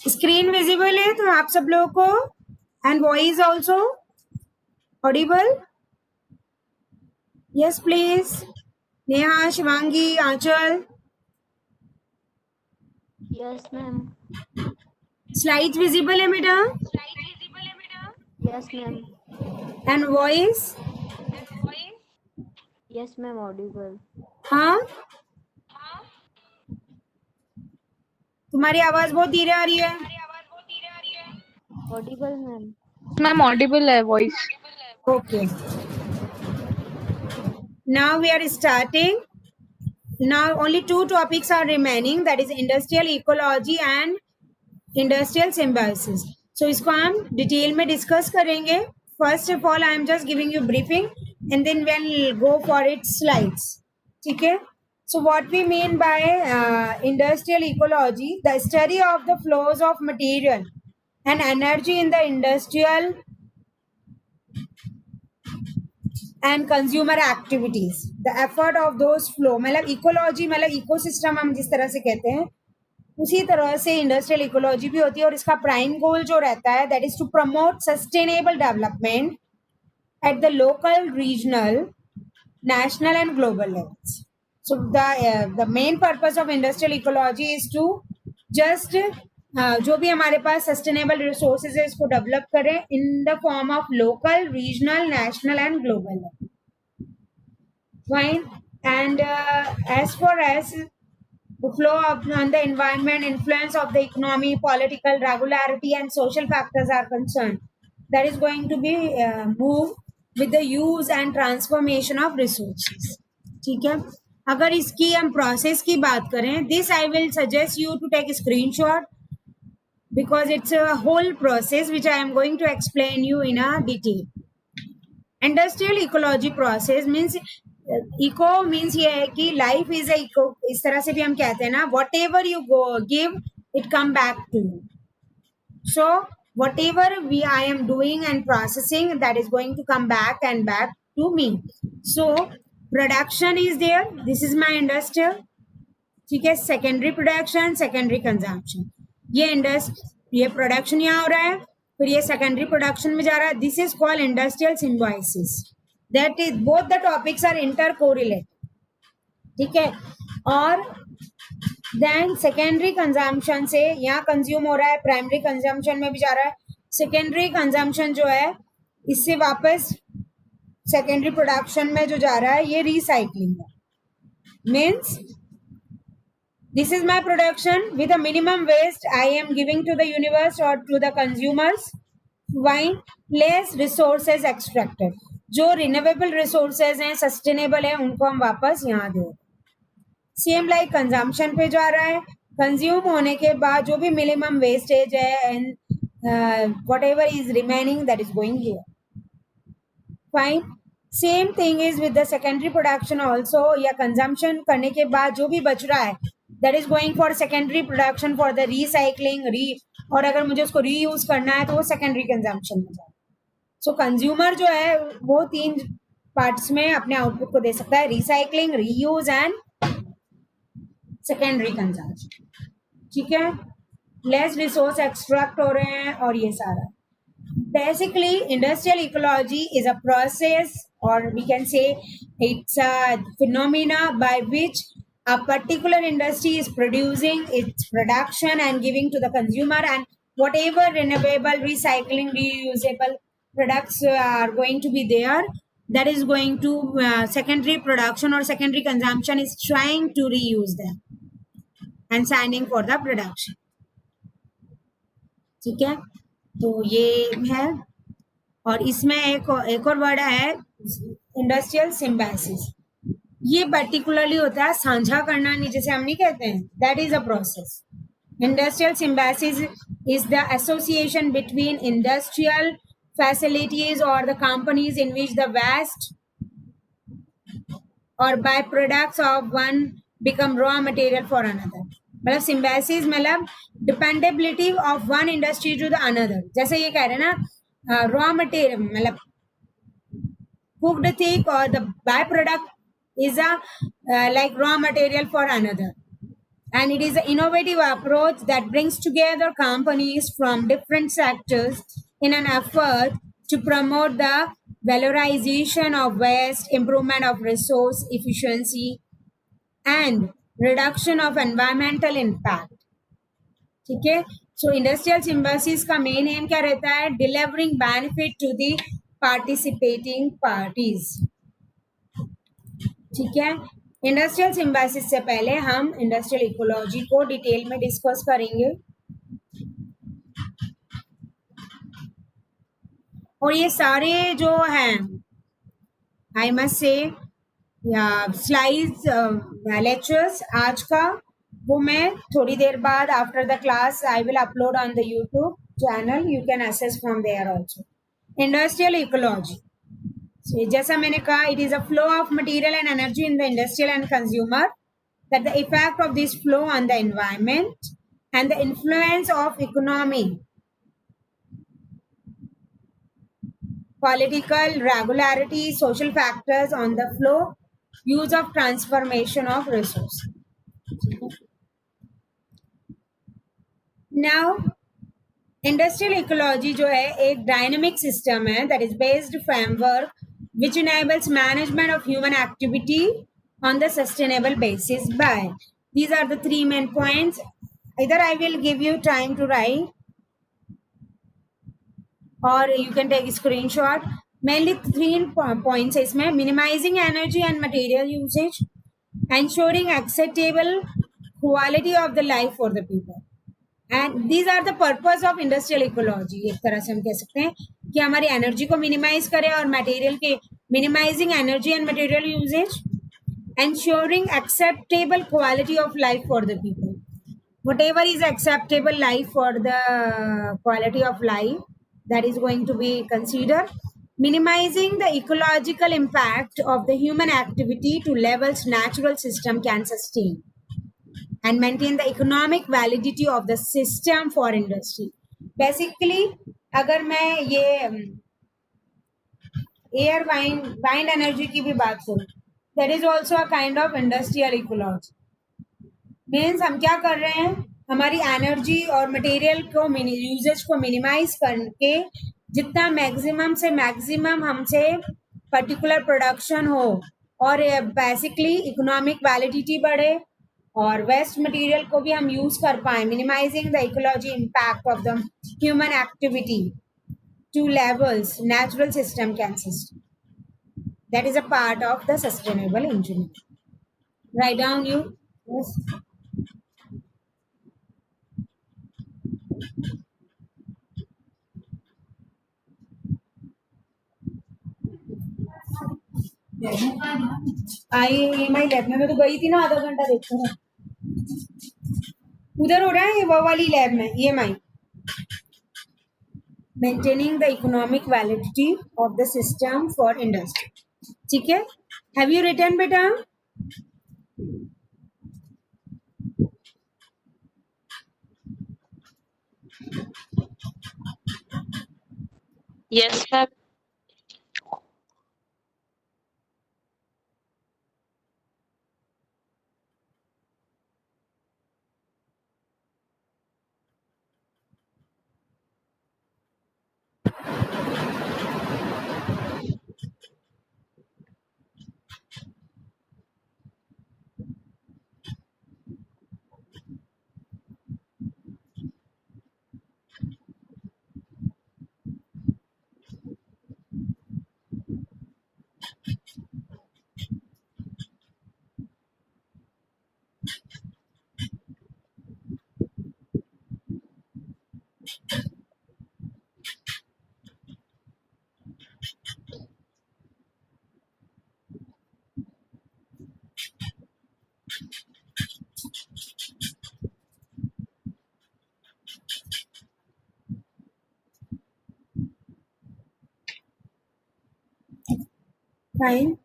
Screen visible है तो आप सब लोगों को and voice also audible? Yes please. Neha, Shivangi, Aanchal. Yes ma'am. Slides visible है बेटा? Yes ma'am. And voice? Yes ma'am. Audible. हाँ, तुम्हारी आवाज बहुत धीरे आ रही है. Audible ma'am. मैम ऑडिबल है voice. Okay. Now we are starting. Now only two topics are remaining, that is industrial ecology and industrial symbiosis. So इसको हम डिटेल में डिस्कस करेंगे. First of all I am just giving you briefing and then we'll go for its slides. ठीक है. So what we mean by industrial ecology, the study of the flows of material and energy in the industrial and consumer activities, the effort of those flow. मतलब ecology मतलब ecosystem हम जिस तरह से कहते हैं उसी तरह से इंडस्ट्रियल इकोलॉजी भी होती है. और इसका प्राइम गोल जो रहता है that is to promote sustainable development at the local, regional, national and global levels. So the main purpose of industrial ecology is to just जो भी हमारे पास सस्टेनेबल रिसोर्सेज है इसको डेवलप करें in the form of local, regional, national and global. Fine. And as far as the flow of on the environment, influence of the economy, political regularity and social factors are concerned, that is going to be moved with the use and transformation of resources. ठीक है. अगर इसकी हम process की बात करें, this I will suggest you to take a screenshot because it's a whole process which I am going to explain you in a detail. Industrial ecology process means eco means ये है कि life is a eco. इस तरह से भी हम कहते हैं ना, whatever you go give it come back to you. So whatever we I am doing and processing that is going to come back and back to me. So production is there, this is my industrial. ठीक है. Secondary production, secondary consumption. ये production यहाँ हो रहा है, फिर ये secondary production में जा रहा है. This is called industrial symbiosis. That is both the topics are intercorrelated. ठीक है. और देन सेकेंडरी कंजम्पशन से यहाँ कंज्यूम हो रहा है, प्राइमरी कंजम्पशन में भी जा रहा है. सेकेंडरी कंजम्पशन जो है इससे वापस सेकेंडरी प्रोडक्शन में जो जा रहा है ये रिसाइकलिंग है. Means this is my production with a minimum waste I am giving to the universe or to the consumers. Fine. Less resources extracted. जो रिन्यूएबल रिसोर्सेज हैं, सस्टेनेबल है, उनको हम वापस यहाँ दे. सेम लाइक कंजम्पशन पे जा रहा है. कंज्यूम होने के बाद जो भी मिनिमम वेस्टेज है and what ever is remaining that is going here. Fine. Same thing is with the secondary production also. या कंजम्पशन करने के बाद जो भी बच रहा है that is going for secondary production for the recycling और अगर मुझे उसको रीयूज करना है तो वो सेकेंडरी कंजम्पशन में जाए. सो कंज्यूमर जो है वो 3 पार्ट्स में अपने आउटपुट को दे सकता है, recycling, reuse and secondary consumption. ठीक है. लेस रिसोर्स एक्सट्रैक्ट हो रहे हैं और ये सारा. Basically industrial ecology is a process और we can say it's a phenomena by which a particular industry is producing its production and giving to the consumer, and whatever renewable, recycling, reusable products are going to be there, that is going to secondary production or secondary consumption is trying to reuse them and signing for the production. ठीक है. तो ये है. और इसमें एक और word है इंडस्ट्रियल सिम्बायोसिस. ये पर्टिकुलरली होता है साझा करना, नहीं जैसे हम नहीं कहते हैं, that is a process. Industrial symbiosis is the association between industrial facilities or the companies in which the waste or byproducts of one become raw material for another. मतलब symbiosis मतलब dependability of one industry to the another. जैसे ये कह रहे हैं ना, raw material मतलब cooked thing or the byproduct is a like raw material for another. and it is an innovative approach that brings together companies from different sectors in an effort to promote the valorization of waste, improvement of resource efficiency, and reduction of environmental impact. ठीक है, so industrial symbiosis का main aim क्या रहता है? Delivering benefit to the participating parties. ठीक है, industrial symbiosis से पहले हम इंडस्ट्रियल इकोलॉजी को डिटेल में डिस्कस करेंगे. और ये सारे जो हैं, आई मस्ट से, या स्लाइड्स लेक्चर्स आज का, वो मैं थोड़ी देर बाद after the class I will upload on the YouTube channel. You can access from there also. Industrial ecology, जैसा मैंने कहा, it is a flow of material and energy in the industrial and consumer, that the effect of this flow on the environment and the influence of economy, political regularity, social factors on the flow, use of transformation of resource. Now, industrial ecology जो है एक dynamic system है, that is based framework which enables management of human activity on the sustainable basis by. These are the three main points. Either I will give you time to write or you can take a screenshot. Mainly three points है इसमें: minimizing energy and material usage, ensuring acceptable quality of the life for the people. And these are the purpose of industrial ecology. एक तरह से हम कह सकते हैं कि हमारी एनर्जी को मिनिमाइज करें और मटेरियल के minimising energy and material usages, ensuring acceptable quality of life for the people. Whatever is acceptable life for the quality of life, that is going to be considered. Minimizing the ecological impact of the human activity to levels natural system can sustain, and maintain the economic validity of the system for industry. Basically, अगर मैं ये air wind energy की भी बात करूँ, that is also a kind of industrial ecology. Means हम क्या कर रहे हैं, हमारी एनर्जी और मटेरियल को यूजेज को मिनिमाइज करके जितना मैक्सिमम से मैक्सिमम हमसे पर्टिकुलर प्रोडक्शन हो और बेसिकली इकोनॉमिक वैलिडिटी बढ़े और वेस्ट मटेरियल को भी हम यूज कर पाए, minimising the ecology impact of the human activity to levels natural system can sustain. That is a part of the sustainable engineering. Write down you. Yes. I EMI lab में, मैं तो गई थी ना, आधा घंटा देखते हैं. उधर हो रहा है वो वाली लैब में EMI. Maintaining the economic validity of the system for industry. ठीक है, हैव यू रिटन बेटा? Yes, ma'am. फाइन.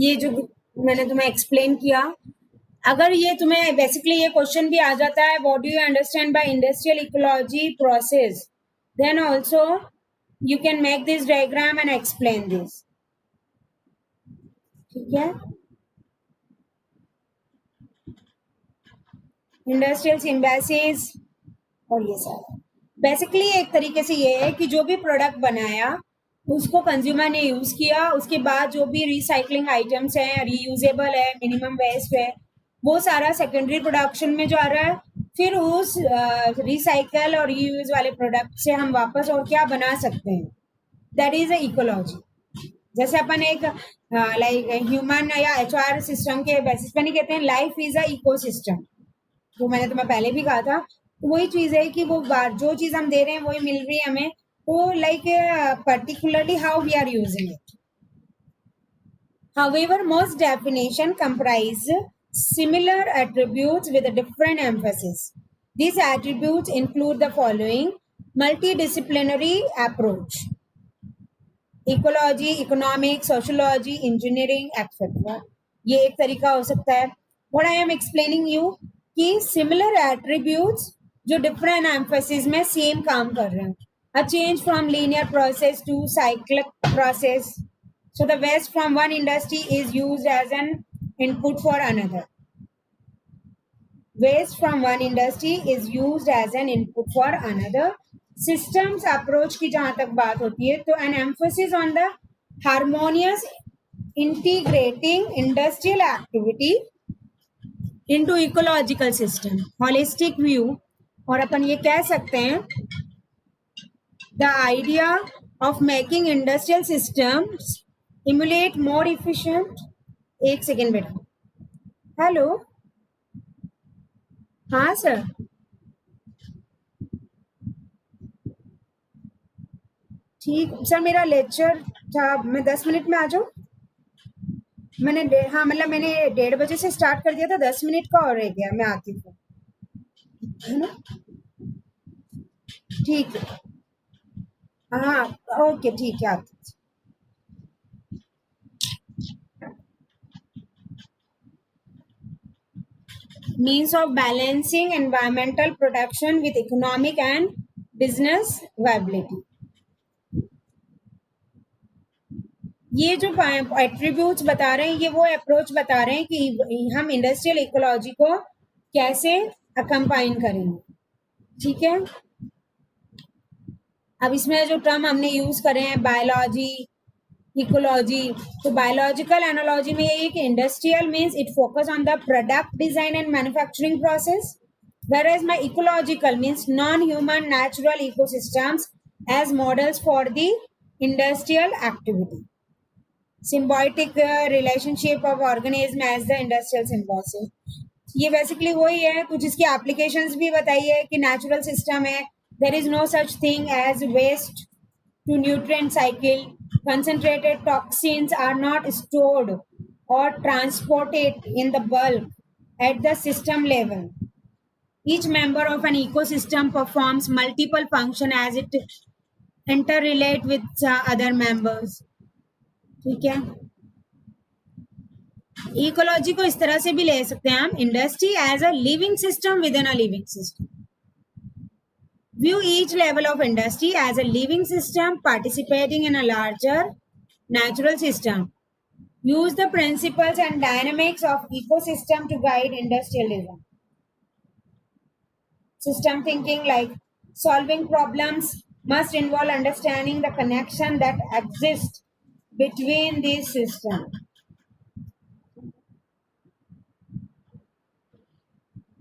ये जो मैंने तुम्हें एक्सप्लेन किया, अगर ये तुम्हें बेसिकली ये क्वेश्चन भी आ जाता है, what do you understand by industrial ecology process, then also you can make this diagram and explain this. ठीक है, इंडस्ट्रियल सिम्बासिस और ये सारा बेसिकली एक तरीके से ये है कि जो भी प्रोडक्ट बनाया उसको कंज्यूमर ने यूज किया, उसके बाद जो भी रिसाइकलिंग आइटम्स हैं, रीयूजेबल है, मिनिमम वेस्ट है, वो सारा सेकेंडरी प्रोडक्शन में जो आ रहा है, फिर उस रिसाइकल और रीयूज वाले प्रोडक्ट से हम वापस और क्या बना सकते हैं, दैट इज अ इकोलॉजी। जैसे अपन एक लाइक ह्यूमन या HR सिस्टम के बेसिस पे नहीं कहते हैं लाइफ इज अ इकोसिस्टम, जो मैंने तुम्हें पहले भी कहा था। तो वही चीज है कि वो जो चीज हम दे रहे हैं वही मिल रही है हमें, तो like particularly how we are using it. However, most definition comprise similar attributes with a different emphasis. These attributes include the following: multidisciplinary approach, ecology, economic, sociology, engineering etcetera. ये एक तरीका हो सकता है। What I am explaining you कि similar attributes जो different emphasis में same काम कर रहे हैं। A change from linear process to cyclic process, so the waste from one industry is used as an input for another. Waste from one industry is used as an input for another. Systems approach की जहाँ तक बात होती है तो an emphasis on the harmonious integrating industrial activity into ecological system, holistic view, और अपन ये कह सकते हैं the idea of making industrial systems emulate more efficient. एक सेकेंड बेटा, हेलो, हाँ सर, ठीक सर, मेरा लेक्चर था, मैं 10 मिनट में आ जाऊँ। हाँ मतलब मैंने 1:30 बजे से स्टार्ट कर दिया था, 10 मिनट का और रह गया, मैं आती हूँ, है ना? ठीक है, हाँ ओके ठीक है, आती हूँ। Means of balancing environmental protection with economic and business viability. ये जो एट्रीब्यूट्स बता रहे हैं, ये वो अप्रोच बता रहे हैं कि हम इंडस्ट्रियल इकोलॉजी को कैसे कंबाइन करेंगे। ठीक है, अब इसमें जो टर्म हमने यूज करे हैं बायोलॉजी, इकोलॉजी, तो बायोलॉजिकल एनालॉजी में ये कि industrial means it focus on the product design and manufacturing process, whereas my ecological means non-human natural ecosystems as models for the industrial activity. Symbiotic relationship of organism as the industrial symbiosis. ये basically वही है, कुछ इसकी applications भी बताइए कि natural system है, there is no such thing as waste to nutrient cycle, concentrated toxins are not stored or transported in the bulk at the system level. Each member of an ecosystem performs multiple functions as it interrelate with other members. ठीक है, ecology को इस तरह से भी ले सकते हैं हम, industry as a living system within a living system. View each level of industry as a living system participating in a larger natural system. Use the principles and dynamics of ecosystem to guide industrialism. System thinking, like solving problems, must involve understanding the connection that exists between these systems.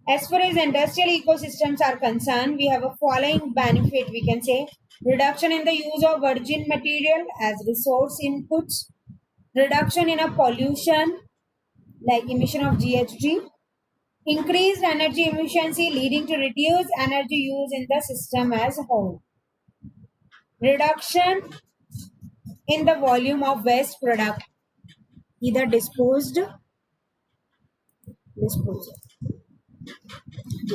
As far as industrial ecosystems are concerned, we have a following benefit. We can say reduction in the use of virgin material as resource inputs, reduction in a pollution like emission of GHG, increased energy efficiency leading to reduced energy use in the system as a whole, reduction in the volume of waste product either disposed.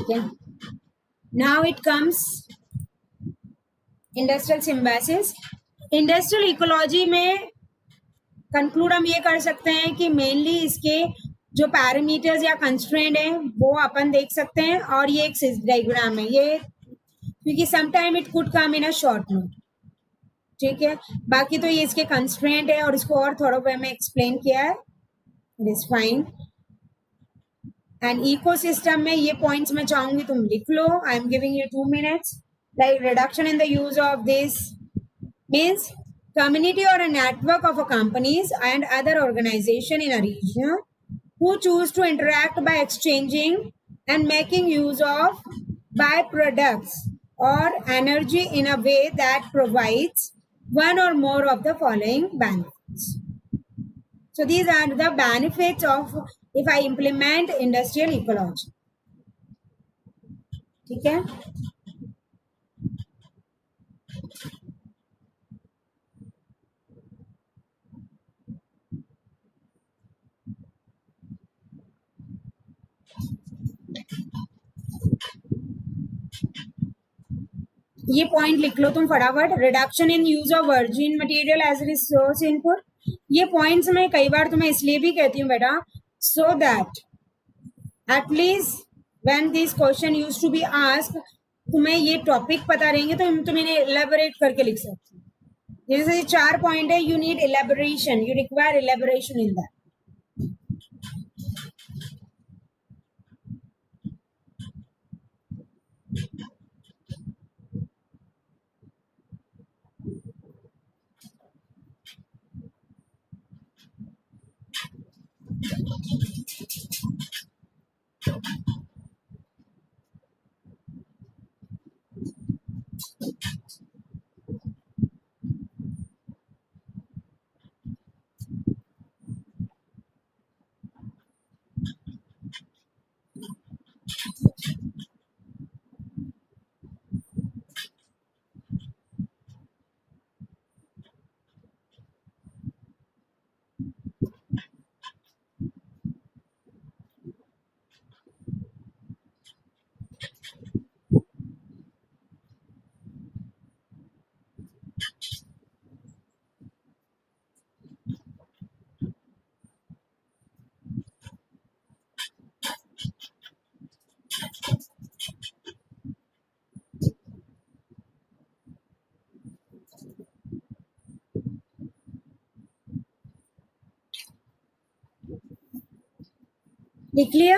Okay. Now it comes industrial Symbiosis. Industrial ecology में conclude हम ये कर सकते हैं कि mainly इसके जो parameters या कंस्ट्रेंट हैं वो अपन देख सकते हैं, और ये एक डायग्राम है ये, क्योंकि sometime it could come in a short note. ठीक है, बाकी तो ये इसके कंस्ट्रेंट है और इसको और थोड़ा वे में एक्सप्लेन किया है, it is fine. And ecosystem में ये पॉइंट्स मैं चाहूंगी तुम लिख लो. I am giving you 2 minutes. Like reduction in the use of this means community or a network of companies and other organization in a region who choose to interact by exchanging and making use of byproducts or energy in a way that provides one or more of the following benefits. So these are the benefits of if I implement industrial ecology. ठीक है. ये point लिख लो तुम फटाफट. Reduction in use of virgin material as resource input. ये points मैं कई बार तुम्हें इसलिए भी कहती हूँ बेटा, so that at least when this question use to be asked तुम्हें ये टॉपिक पता रहेंगे तो तुम इन्हें इलेबोरेट करके लिख सकते हो. जैसे ये 4 पॉइंट है, you need elaboration, you require elaboration in that. लिख लिया.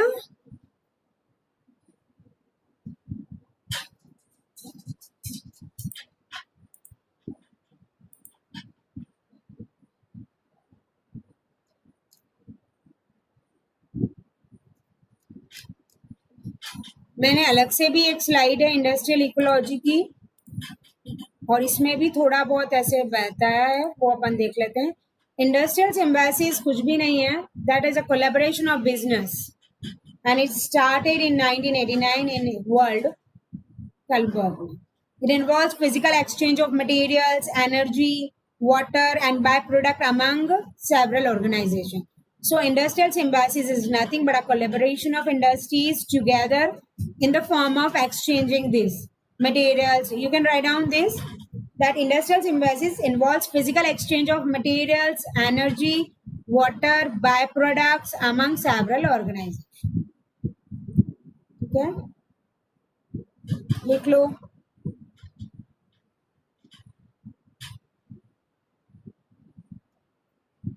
मैंने अलग से भी एक स्लाइड है इंडस्ट्रियल इकोलॉजी की, और इसमें भी थोड़ा बहुत ऐसे बताया है, वो अपन देख लेते हैं. इंडस्ट्रियल सिम्बायोसिस कुछ भी नहीं है. That is a collaboration of business and it started in 1989 in World Kalburg. It involves physical exchange of materials, energy, water, and byproduct among several organizations. So, industrial symbiosis is nothing but a collaboration of industries together in the form of exchanging these materials. You can write down this, that industrial symbiosis involves physical exchange of materials, energy, water, byproducts among several organizations. ठीक है, लिख लो.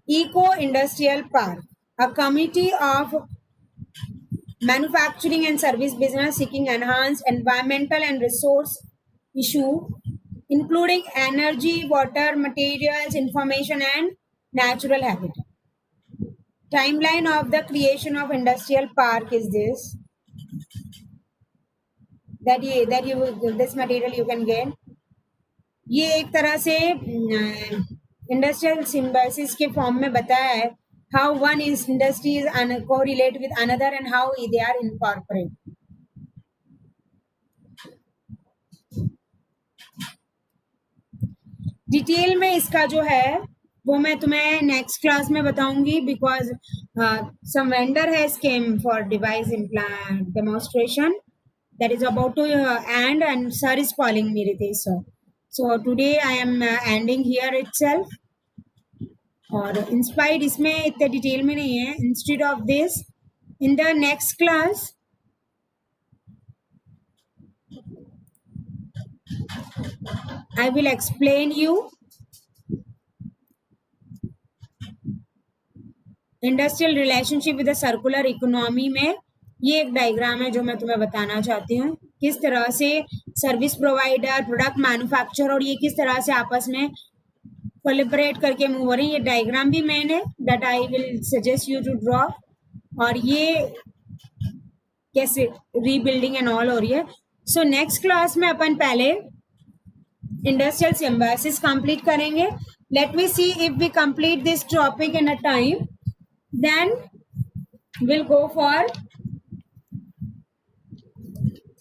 Eco Industrial Park, a committee of manufacturing and service business seeking enhanced environmental and resource issue, including energy, water, materials, information, and natural habitat. Timeline of the creation of industrial park is this. That you this material you can get. ये एक तरह से industrial symbiosis के form में बताया है, how one is industry is correlate with another and how they are incorporated. Detail में इसका जो है वो मैं तुम्हें नेक्स्ट क्लास में बताऊंगी, because some vendor has came for device implant demonstration that is about to end, and sir is calling me, Ritesh sir. So today I am ending here itself. और इंस्पायर्ड इसमें इतने detail में नहीं है. Instead of this, in the next class I will explain you industrial relationship with the circular economy में ये एक diagram है जो मैं तुम्हें बताना चाहती हूँ, किस तरह से सर्विस प्रोवाइडर, प्रोडक्ट मैन्युफैक्चरर और ये किस तरह से आपस में कोलिबरेट करके मूव हो रहे हैं। ये डायग्राम भी मैंने that I will suggest you to draw, और ये कैसे रीबिल्डिंग एंड ऑल हो रही है। सो नेक्स्ट क्लास में अपन पहले इंडस्ट्रियल सिम्बायोसिस कंप्लीट करेंगे. Let me see if we complete this topic in a time. Then we'll go for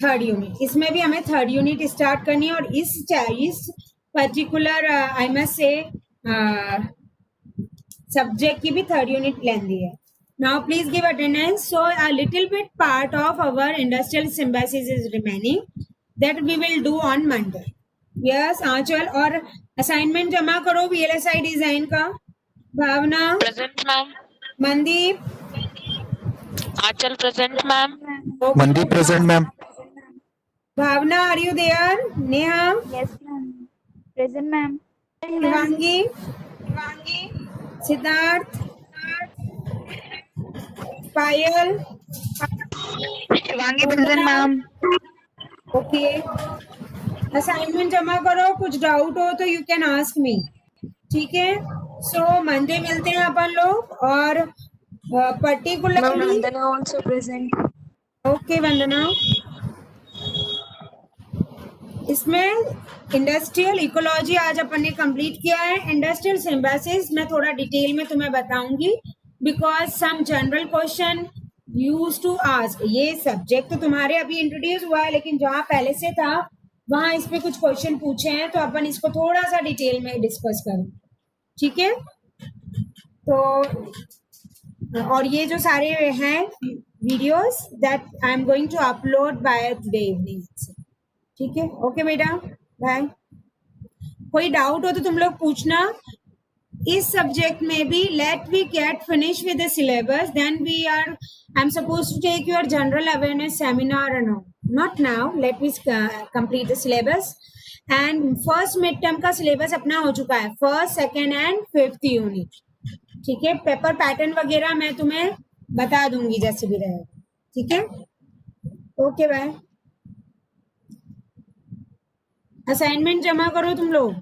third unit. इसमें भी हमें थर्ड यूनिट स्टार्ट करनी है और इस particular I must say subject की भी थर्ड यूनिट लेंदी है. Now please give attendance. So a little bit part of our industrial symbiosis is remaining that we will do on Monday. Yes, आंचल. और assignment जमा करो VLSI डिजाइन का. Bhavna Present, ma'am. Mandeep. Achal present, ma'am. Mandeep present, ma'am. Bhavna are you there. Neha. Yes, ma'am. Present, ma'am. Shivangi. Siddharth. Payal. Shivangi present, ma'am. Okay. Assignment जमा करो. कुछ doubt हो तो you can ask me. ठीक है. सो मंडे मिलते हैं अपन लोग. और पर्टिकुलरली also present. ओके वंदना. इसमें इंडस्ट्रियल इकोलॉजी आज अपन ने कंप्लीट किया है. इंडस्ट्रियल सिम्बायोसिस मैं थोड़ा डिटेल में तुम्हें बताऊंगी because some general question use to ask. ये सब्जेक्ट तो तुम्हारे अभी इंट्रोड्यूस हुआ है लेकिन जहाँ पहले से था वहां इस पे कुछ क्वेश्चन पूछे हैं तो अपन इसको थोड़ा सा डिटेल में डिस्कस करें. ठीक है. तो और ये जो सारे हैं videos that I am going to upload by today evening. ठीक है. ओके बेटा. बाय. कोई डाउट हो तो तुम लोग पूछना. इस सब्जेक्ट में भी let we get finish with the syllabus then we are I am suppose to take your general awareness seminar. No not now. Let we complete the syllabus. And first mid term का syllabus अपना हो चुका है. First, second and fifth unit. ठीक है. Paper pattern वगैरह मैं तुम्हें बता दूंगी जैसे भी रहेगा. ठीक है. Okay bye. असाइनमेंट जमा करो तुम लोग.